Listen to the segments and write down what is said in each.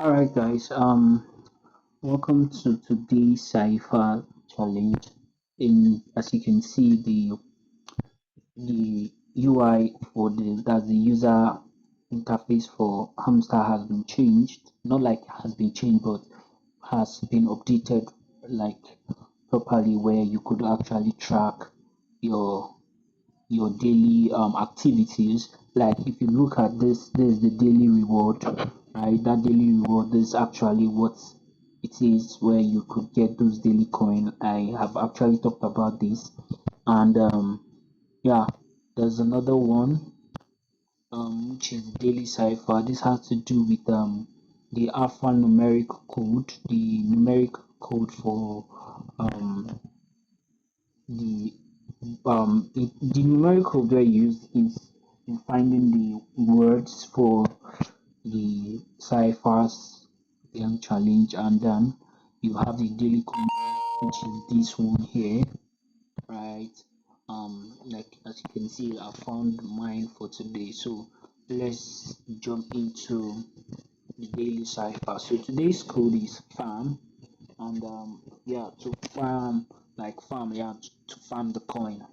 Alright guys, welcome to today's Cipher challenge. As you can see, the UI for the user interface for Hamster has been changed. Not like has been changed, but has been updated like properly, where you could actually track your your daily activities. Like if you look at this is the daily reward, right? That daily reward is actually what it is, where you could get those daily coin. I have actually talked about this, and yeah, there's another one which is daily cipher. This has to do with the alphanumeric code, the numeric code for the the numerical they used is in finding the words for the ciphers young challenge, and then you have the daily command, which is this one here, right? Like as you can see, I found mine for today. So let's jump into the daily cipher. So today's code is farm, and yeah, to farm, like farm, yeah, to farm the coin,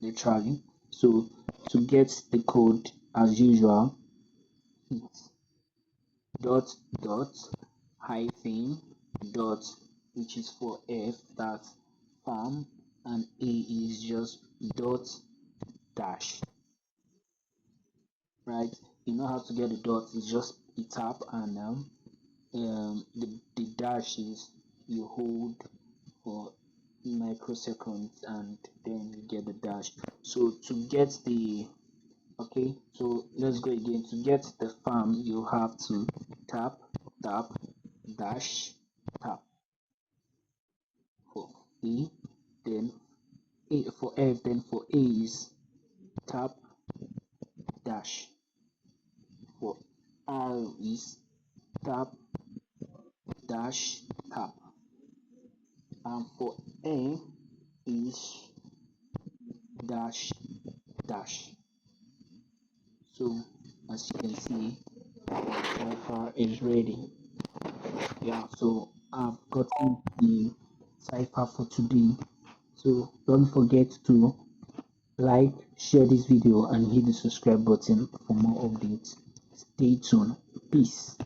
literally. So to get the code, as usual, it's dot dot hyphen dot, which is for F, that's farm, and A is just dot dash, right? You know how to get the dot, it's just a tap, and the dash is you hold for microseconds, and then you get the dash. So to get the, okay, so let's go again. To get the farm, you have to tap tap dash tap for E, then A for F, then for A is tap dash, for R is tap dash tap, and for A is dash dash. So as you can see, cipher is ready. Yeah, so I've gotten the cipher for today. So don't forget to like, share this video, and hit the subscribe button for more updates. Stay tuned. Peace.